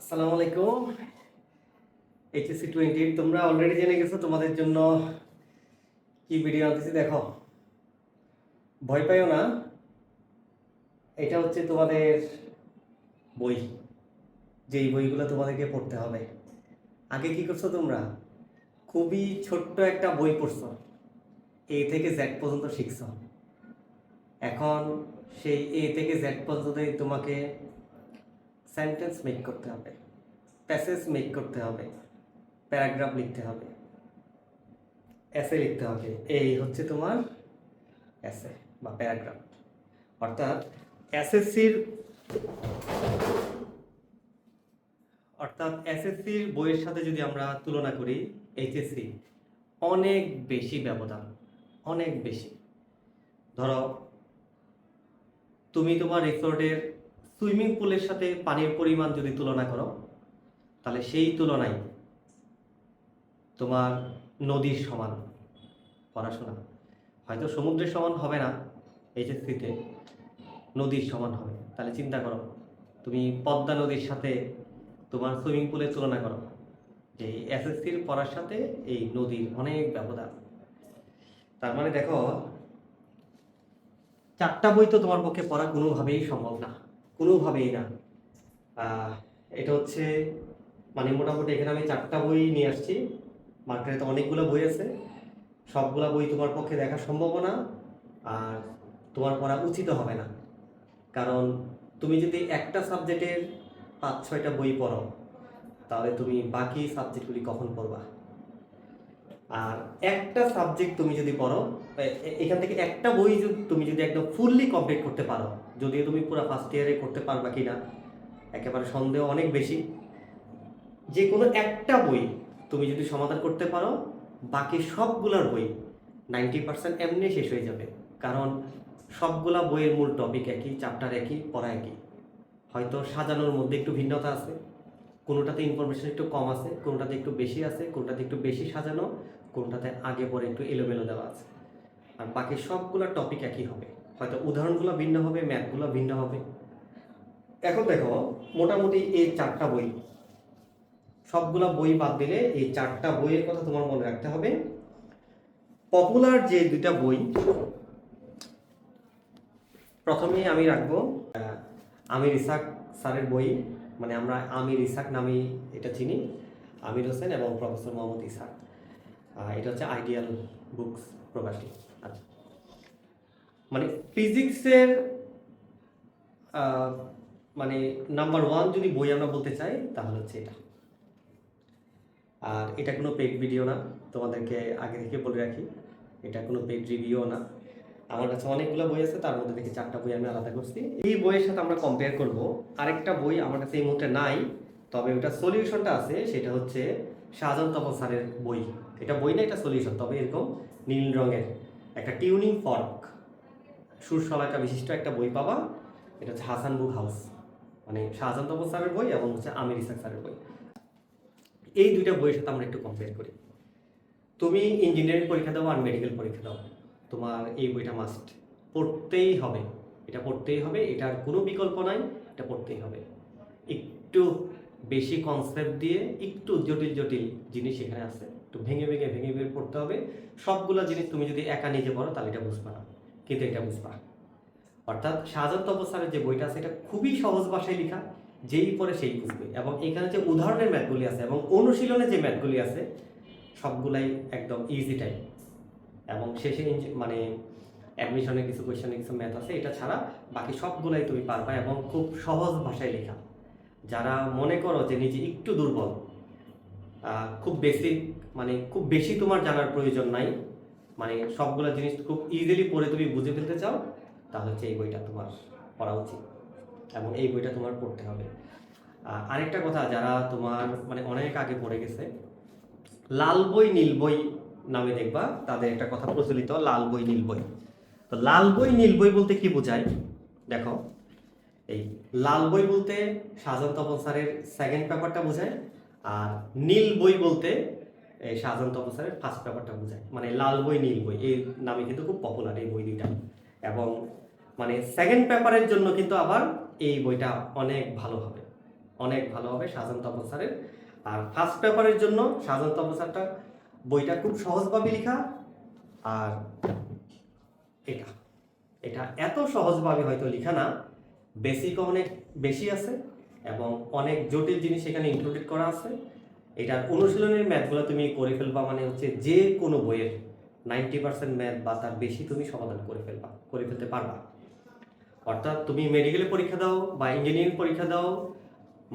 আসসালামু আলাইকুম। এইচএসসি 28 তোমরা অলরেডি জেনে গেছো তোমাদের জন্য কি ভিডিও আনতেছি দেখো। ভয় পাইও না, এটা হচ্ছে তোমাদের বই, যেই বইগুলো তোমাদেরকে পড়তে হবে। আগে কি করছো তোমরা? খুবই ছোট্ট একটা বই পড়ছো, এ থেকে জেড পর্যন্ত শিখছো। এখন সেই এ থেকে জেড পর্যন্ত তোমাকে সেন্টেন্স মেক করতে হবে, প্যাসেজ মেক করতে হবে, প্যারাগ্রাফ লিখতে হবে, এসে লিখতে হবে। এই হচ্ছে তোমার এসে বা প্যারাগ্রাফ। অর্থাৎ এসএসসির এসএসসির বইয়ের সাথে যদি আমরা তুলনা করি, এইচএসসি অনেক বেশি ব্যবধান, অনেক বেশি। ধরো তুমি তোমার রিসোর্টের সুইমিং পুলের সাথে পানির পরিমাণ যদি তুলনা করো, তাহলে সেই তুলনায় তোমার নদীর সমান পড়াশোনা। হয়তো সমুদ্রের সমান হবে না, এইচএসসিতে নদীর সমান হবে। তাহলে চিন্তা করো, তুমি পদ্মা নদীর সাথে তোমার সুইমিং পুলের তুলনা করো, যে এসএসসির পড়ার সাথে এই নদীর অনেক ব্যবধান। তার মানে দেখো, 4টা বই তো তোমার পক্ষে পড়া কোনোভাবেই সম্ভব না, কোনোভাবেই না। এটা হচ্ছে মানে মোটামুটি এখানে আমি 4টা বই নিয়ে আসছি। মার্কেটে তো অনেকগুলো বই আছে, সবগুলা বই তোমার পক্ষে দেখা সম্ভব না, আর তোমার পড়া উচিত হবে না। কারণ তুমি যদি একটা সাবজেক্টের 5-6টা বই পড়ো, তাহলে তুমি বাকি সাবজেক্টগুলি কখন পড়বা? আর একটা সাবজেক্ট তুমি যদি পড়ো, এখান থেকে একটা বই তুমি যদি একদম ফুললি কমপ্লিট করতে পারো, যদিও তুমি পুরো ফার্স্ট ইয়ারে করতে পারবা কি না একেবারে সন্দেহ অনেক বেশি, যে কোনো একটা বই তুমি যদি সমাধান করতে পারো, বাকি সবগুলোর বই 90% এমনি শেষ হয়ে যাবে। কারণ সবগুলা বইয়ের মূল টপিক একই, চ্যাপ্টার একই, পড়া একই। হয়তো সাজানোর মধ্যে একটু ভিন্নতা আছে, কোনোটাতে ইনফরমেশন একটু কম আছে, কোনোটাতে একটু বেশি আছে, কোনোটাতে একটু বেশি সাজানো, কোনোটাতে আগে পরে একটু এলোমেলো দেওয়া আছে। আর বাকি সবগুলো টপিক একই হবে, হয়তো উদাহরণগুলো ভিন্ন হবে, ম্যাথগুলো ভিন্ন হবে। এখন দেখো, মোটামুটি এই 4টা বই, সবগুলা বই বাদ দিলে এই 4টা বইয়ের কথা তোমার মনে রাখতে হবে। পপুলার যে 2টা বই, প্রথমে আমি রাখবো আমির ইসাক স্যারের বই, মানে আমরা আমির ইসাক নামে এটা চিনি, আমির হোসেন এবং প্রফেসর মোহাম্মদ ইসাক। এটা হচ্ছে আইডিয়াল বুকস প্রকাশনী। আচ্ছা, মানে ফিজিক্সের মানে নাম্বার 1 যদি বই আমরা বলতে চাই, তাহলে হচ্ছে এটা। আর এটা কোনো পেইড ভিডিও না, তোমাদেরকে আগে থেকে বলে রাখি, এটা কোনো পেইড রিভিউ না। আমার কাছে অনেকগুলো বই আছে, তার মধ্যে থেকে 4টা বই আমি আলাদা করছি। এই বইয়ের সাথে আমরা কম্পেয়ার করব আরেকটা বই আমার কাছে এই মুহূর্তে নাই, তবে ওটা সলিউশনটা আছে, সেটা হচ্ছে শাহজাহান তপন স্যারের বই। এটা বই না, এটা সলিউশন, তবে এরকম নীল রঙের একটা টিউনিং ফর্ক সুরশলাকা বিশিষ্ট একটা বই পাবা। এটা হচ্ছে হাসান বুক হাউস, মানে শাহজাহান তপন স্যারের বই এবং হচ্ছে আমির ইসাক স্যারের বই। এই 2টা বইয়ের সাথে আমরা একটু কম্পেয়ার করি। তুমি ইঞ্জিনিয়ারিং পরীক্ষা দাও আর মেডিকেল পরীক্ষা দাও, তোমার এই বইটা মাস্ট পড়তেই হবে। এটা পড়তেই হবে, এটার কোনো বিকল্প নাই, এটা পড়তেই হবে। একটু বেশি কনসেপ্ট দিয়ে একটু জটিল জটিল জিনিস এখানে আছে, একটু ভেঙে ভেঙে ভেঙে ভেঙে পড়তে হবে। সবগুলো জিনিস তুমি যদি একা নিজে পড়ো তাহলে এটা বুঝবা না, কিন্তু এটা বুঝবা। অর্থাৎ শাহজাহান তপন স্যারের যে বইটা আছে, এটা খুবই সহজ ভাষায় লেখা, যেই পড়ে সেই বুঝবে। এবং এখানে যে উদাহরণের ম্যাথগুলি আছে এবং অনুশীলনের যে ম্যাথগুলি আছে, সবগুলাই একদম ইজি টাইপ। এবং শেষে মানে অ্যাডমিশনের কিছু কোয়েশ্চেনে কিছু ম্যাথ আছে, এটা ছাড়া বাকি সবগুলাই তুমি পারবা এবং খুব সহজ ভাষায় লেখা। যারা মনে করো যে নিজে একটু দুর্বল, খুব বেসিক, মানে খুব বেশি তোমার জানার প্রয়োজন নাই, মানে সবগুলো জিনিস খুব ইজিলি পড়ে তুমি বুঝে ফেলতে চাও, তাহলে হচ্ছে এই বইটা তোমার পড়া উচিত এবং এই বইটা তোমার পড়তে হবে। আরেকটা কথা, যারা তোমার মানে অনেক আগে পড়ে গেছে, লাল বই নীল বই নামে দেখবা তাদের একটা কথা প্রচলিত, লাল বই নীল বই। তো লাল বই নীল বই বলতে কি বোঝায় দেখো, এই লাল বই বলতে শাহজাহান তপন স্যারের সেকেন্ড পেপারটা বোঝায়, আর নীল বই বলতে এই শাহজাহান তপন স্যারের ফার্স্ট পেপারটা বোঝায়। মানে লাল বই নীল বই এই নামে কিন্তু খুব পপুলার এই বই দুইটা। এবং মানে সেকেন্ড পেপারের জন্য কিন্তু আবার এই বইটা অনেক ভালো হবে, অনেক ভালো হবে শাহজাহান তপন স্যারের। আর ফার্স্ট পেপারের জন্য শাহজাহান তপন স্যারটা বইটা খুব সহজভাবে লেখা। আর এটা এটা এত সহজভাবে হয়তো লেখা না, বেসিকও অনেক বেশি আছে এবং অনেক জটিল জিনিস এখানে ইনক্লুডেড করা আছে। এটার অনুশীলনের ম্যাথগুলো তুমি করে ফেলবা, মানে হচ্ছে যে কোনো বইয়ের 90% ম্যাথ বা তার বেশি তুমি সমাধান করে ফেলতে পারবা। অর্থাৎ তুমি মেডিকেলে পরীক্ষা দাও বা ইঞ্জিনিয়ারিং পরীক্ষা দাও,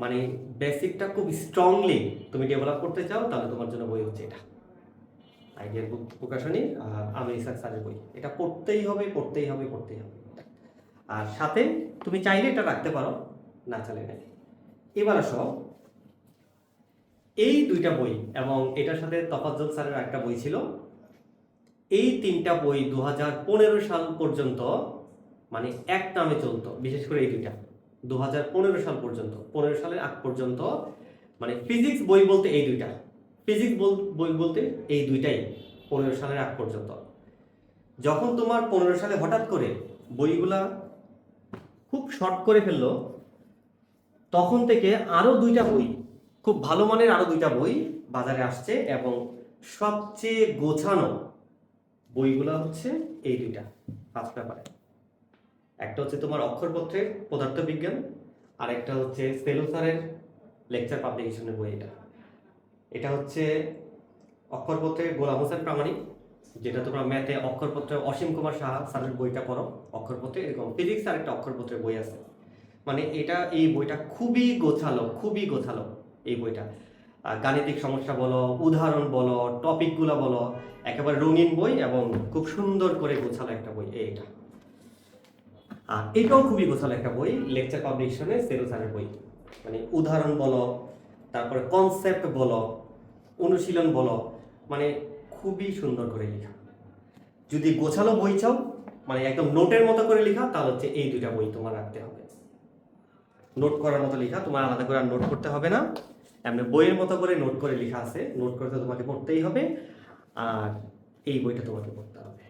মানে বেসিকটা খুব স্ট্রংলি তুমি ডেভেলপ করতে চাও, তাহলে তোমার জন্য বই হচ্ছে এটা, আইডিয়ার বুক প্রকাশনী আমির ইসহাক স্যারের বই। এটা পড়তেই হবে। আর সাথে তুমি চাইলে এটা রাখতে পারো, না চাইলে নাই। এবার আসো, এই দুইটা বই এবং এটার সাথে তফাজ্জল স্যারের একটা বই ছিল, এই তিনটা বই 2015 সাল পর্যন্ত মানে এক নামে চলতো। বিশেষ করে এই দুইটা 2015 সাল পর্যন্ত, 15 সালের আগ পর্যন্ত মানে ফিজিক্স বই বলতে এই দুইটা, বই বলতে এই দুইটাই 15 সালের আগ পর্যন্ত। যখন তোমার 15 সালে হঠাৎ করে বইগুলা খুব শর্ট করে ফেললো, তখন থেকে আরো দুইটা বই, খুব ভালো মানের আরো দুইটা বই বাজারে আসছে এবং সবচেয়ে গোছানো বইগুলা হচ্ছে এই দুইটা ফার্স্ট পেপারে। একটা হচ্ছে তোমার অক্ষরপত্রের পদার্থবিজ্ঞান, আর একটা হচ্ছে সেলু স্যারের লেকচার পাবলিকেশনের বই। এটা হচ্ছে অক্ষরপত্রের গোলাম হোসেন প্রামাণিক, যেটা তোমরা ম্যাথে অক্ষরপত্রে অসীম কুমার সাহা স্যারের বইটা পড়ো অক্ষরপত্রে, এরকম ফিজিক্স আর একটা অক্ষরপত্রের বই আছে। মানে এই বইটা খুবই গোছালো এই বইটা। গাণিতিক সমস্যা বলো, উদাহরণ বলো, টপিকগুলো বলো, একেবারে রঙিন বই এবং খুব সুন্দর করে গোছালো একটা বই এইটা। আর এটাও খুবই গোছালো একটা বই, লেকচার পাবলিকেশনে সেলু স্যারের বই। মানে উদাহরণ বলো, তারপরে কনসেপ্ট বলো, অনুশীলন বলো, মানে খুবই সুন্দর করে লেখা। যদি গোছালো বই চাও, মানে একদম নোটের মতো করে লেখা, তাহলে হচ্ছে এই দুইটা বই তোমার রাখতে হবে। নোট করার মতো লেখা, তোমার আলাদা করে আর নোট করতে হবে না, এমনি বইয়ের মতো করে নোট করে লেখা আছে, নোট করতে তোমাকে পড়তেই হবে। আর এই বইটা তোমাকে পড়তে হবে,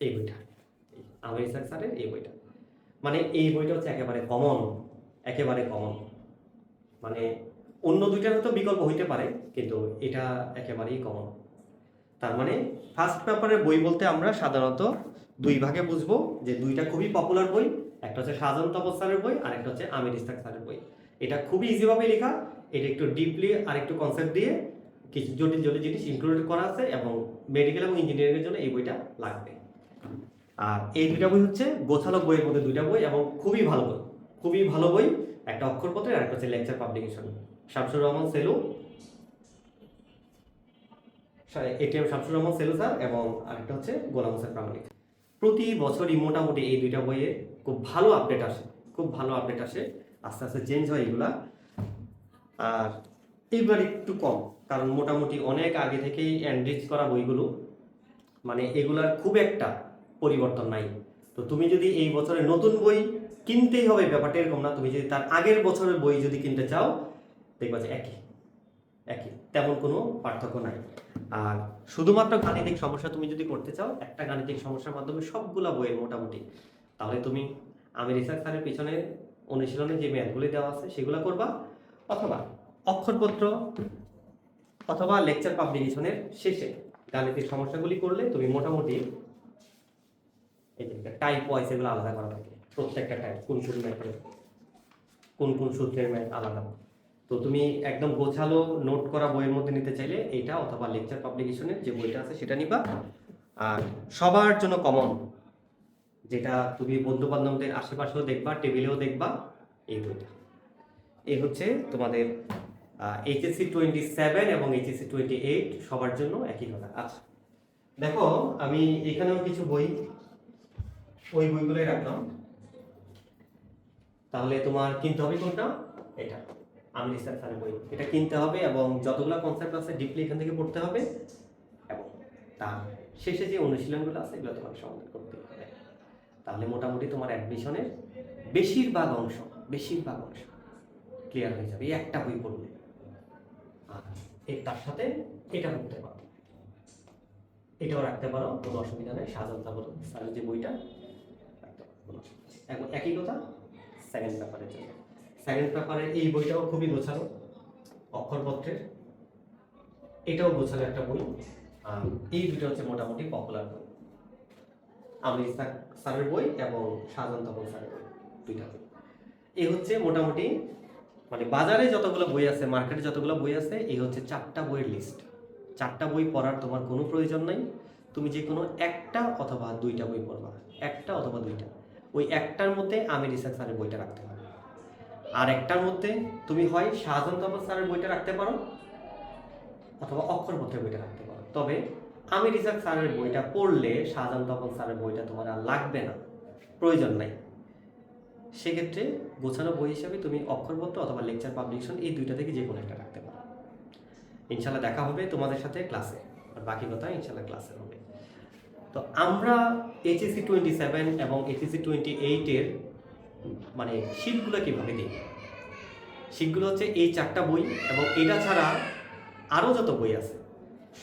এই বইটা আমির ইসহাক স্যারের এই বইটা। মানে এই বইটা হচ্ছে একেবারে কমন। মানে অন্য দুইটার হয়তো বিকল্প হইতে পারে, কিন্তু এটা একেবারেই কমন। তার মানে ফার্স্ট পেপারের বই বলতে আমরা সাধারণত দুই ভাগে বুঝবো, যে দুইটা খুবই পপুলার বই, একটা হচ্ছে শাহজাহান তপন স্যারের বই আর একটা হচ্ছে আমির ইসহাক স্যারের বই। এটা খুবই ইজিভাবে লেখা, এটা একটু ডিপলি আর একটু কনসেপ্ট দিয়ে কিছু জটিল জিনিস ইনক্লুডেড করা আছে, এবং মেডিকেল এবং ইঞ্জিনিয়ারিং এর জন্য এই বইটা লাগবে। আর এই দুইটা বই হচ্ছে গোছালো বইয়ের মধ্যে দুইটা বই, এবং খুবই ভালো বই। একটা অক্ষরপত্রের আর একটা হচ্ছে lecture publication, Shamsur Rahman shallow, ATM Shamsur Rahman shallow sir, এবং আরেকটা হচ্ছে গোলাম হোসেন প্রামাণিক। প্রতি বছরই মোটামুটি এই দুইটা বইয়ে খুব ভালো আপডেট আসে, আস্তে আস্তে চেঞ্জ হয় এগুলা। আর এইবার একটু কম, কারণ মোটামুটি অনেক আগে থেকেই এনরিচ করা বইগুলো, মানে এগুলার খুব একটা পরিবর্তন নাই। তো তুমি যদি এই বছরের নতুন বই কিনতেই হবে, ব্যাপারটা এরকম না। তুমি যদি তার আগের বছরের বই যদি কিনতে চাও, দেখবা যে একই, তেমন কোনো পার্থক্য নাই। আর শুধুমাত্র গাণিতিক সমস্যা তুমি যদি করতে চাও, একটা গাণিতিক সমস্যার মাধ্যমে সবগুলা বইয়ের মোটামুটি, তাহলে তুমি আমির ইসহাক স্যারের পিছনে অনুশীলনে যে ম্যাথগুলি দেওয়া আছে সেগুলো করবা, অথবা অক্ষরপত্র অথবা লেকচার পাবলিকেশনের শেষে গাণিতিক সমস্যাগুলি করলে তুমি মোটামুটি এই যে টাইপ ওয়াইজ এগুলো আলাদা করা থাকে, প্রত্যেকটা টাইপ কোন ম্যাথের কোন সূত্রের ম্যাথ আলাদা। তো তুমি একদম গোছালো নোট করা বইয়ের মধ্যে নিতে চাইলে এটা, অথবা লেকচার পাবলিকেশনের যে বইটা আছে সেটা নিবা। আর সবার জন্য কমন, যেটা তুমি বন্ধু বান্ধবদের আশেপাশেও দেখবা, টেবিলেও দেখবা, এই বইটা। এই হচ্ছে তোমাদের এইচএসসি 27 এবং এইচএসসি 28 সবার জন্য একই কথা। আচ্ছা দেখো, আমি এখানেও কিছু বই, ওই বইগুলোই রাখলাম। তাহলে তোমার কিনতে হবে কোনটা? এটা আমির ইসহাক স্যারের বই, এটা কিনতে হবে, এবং যতগুলো কনসেপ্ট আছে ডিপলি এখান থেকে পড়তে হবে, এবং তার শেষে যে অনুশীলনগুলো আছে এগুলো তোমাকে সমাধান করতে হবে। তাহলে মোটামুটি তোমার অ্যাডমিশনের বেশিরভাগ অংশ ক্লিয়ার হয়ে যাবে এই একটা বই পড়লে। আর তার সাথে এটা করতে পারো, এটাও রাখতে পারো, কোনো অসুবিধা নেই। শাহজাহান তপন স্যারের যে বইটা রাখতে পারো, কোনো অসুবিধা নেই। এখন একই কথা সেকেন্ড পেপারের জন্য। সেকেন্ড পেপারের এই বইটাও খুবই গোছালো অক্ষরপত্রের, এটাও গোছালো একটা বই। আর এই দুটো হচ্ছে মোটামুটি পপুলার বই, আমির স্যারের বই এবং শাহজাহান তপন স্যারের বই, দুইটা বই। এই হচ্ছে মোটামুটি মানে বাজারে যতগুলো বই আছে, মার্কেটে যতগুলো বই আছে, এই হচ্ছে 4টা বইয়ের লিস্ট। 4টা বই পড়ার তোমার কোনো প্রয়োজন নাই, তুমি যে কোনো একটা অথবা 2টা বই পড়বা, একটা অথবা 2টা। ওই একটার মধ্যে আমির ইসাক স্যারের বইটা রাখতে হবে, আর একটার মধ্যে তুমি হয় শাহজাহান তপন স্যারের বইটা রাখতে পারো অথবা অক্ষরপত্রের বইটা রাখতে পারো। তবে আমির ইসাক স্যারের বইটা পড়লে শাহজাহান তপন স্যারের বইটা তোমার আর লাগবে না, প্রয়োজন নাই। সেক্ষেত্রে গোছানো বই হিসাবে তুমি অক্ষরপত্র অথবা লেকচার পাবলিকেশন এই দুইটা থেকে যে কোনো একটা রাখতে পারো। ইনশাল্লাহ দেখা হবে তোমাদের সাথে ক্লাসে, আর বাকি কথা ইনশাল্লাহ ক্লাসে হবে। তো আমরা HSC 27 এবং HSC 28-এর মানে শীটগুলো কীভাবে দিই? শীটগুলো হচ্ছে এই 4টা বই এবং এটা ছাড়া আরও যত বই আছে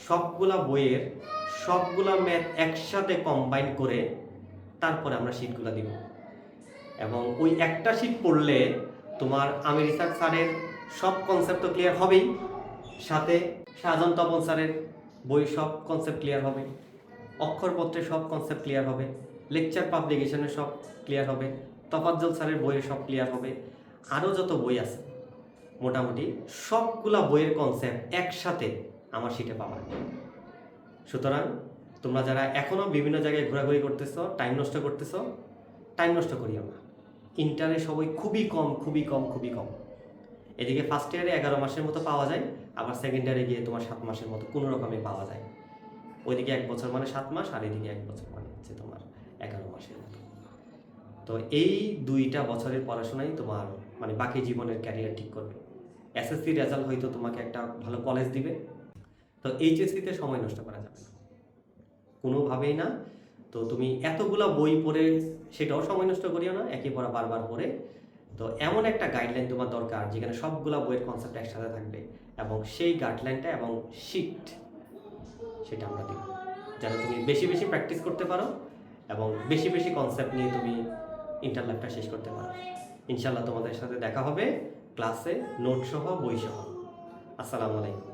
সবগুলা বইয়ের সবগুলা ম্যাথ একসাথে কম্বাইন করে তারপরে আমরা শীটগুলো দিব। এবং ওই একটা শীট পড়লে তোমার আমির ইসাক স্যারের সব কনসেপ্ট তো ক্লিয়ার হবেই, সাথে শাহজাহান তপন স্যারের বই সব কনসেপ্ট ক্লিয়ার হবে, অক্ষরপত্রের সব কনসেপ্ট ক্লিয়ার হবে, লেকচার পাবলিকেশনের সব ক্লিয়ার হবে, তফাজ্জল স্যারের বইয়ের সব ক্লিয়ার হবে। আরও যত বই আছে মোটামুটি সবগুলা বইয়ের কনসেপ্ট একসাথে আমার শীটে পাওয়া। সুতরাং তোমরা যারা এখনও বিভিন্ন জায়গায় ঘোরাঘুরি করতেছো, টাইম নষ্ট করতেছো, টাইম নষ্ট করিও না। ইন্টারে সবাই খুবই কম, খুবই কম, খুবই কম। এদিকে ফার্স্ট ইয়ারে 11 মাসের মতো পাওয়া যায়, আবার সেকেন্ড ইয়ারে গিয়ে তোমার 7 মাসের মতো কোনো রকমে পাওয়া যায়। ওইদিকে 1 বছর মানে 7 মাস, আর এদিকে 1 বছর মানে হচ্ছে তোমার 11 মাসের মতো। তো এই 2টা বছরের পড়াশোনাই তোমার মানে বাকি জীবনের ক্যারিয়ার ঠিক করবে। এসএসসি রেজাল্ট হয়তো তোমাকে একটা ভালো কলেজ দিবে, তো এইচএসসিতে সময় নষ্ট করা যাবে না কোনোভাবেই না। তো তুমি এতগুলা বই পড়ে সেটাও সময় নষ্ট করিও না, একই পড়া বারবার পড়ে। তো এমন একটা গাইডলাইন তোমার দরকার যেখানে সবগুলা বইয়ের কনসেপ্ট একসাথে থাকবে, এবং সেই গাইডলাইনটা এবং শিট সেটা আমরা দিব, যেন তুমি বেশি বেশি প্র্যাকটিস করতে পারো এবং বেশি বেশি কনসেপ্ট নিয়ে তুমি ইন্টার লাইফটা শেষ করতে পারো। ইনশাল্লাহ তোমাদের সাথে দেখা হবে ক্লাসে, নোট সহ, বই সহ। আসসালামু আলাইকুম।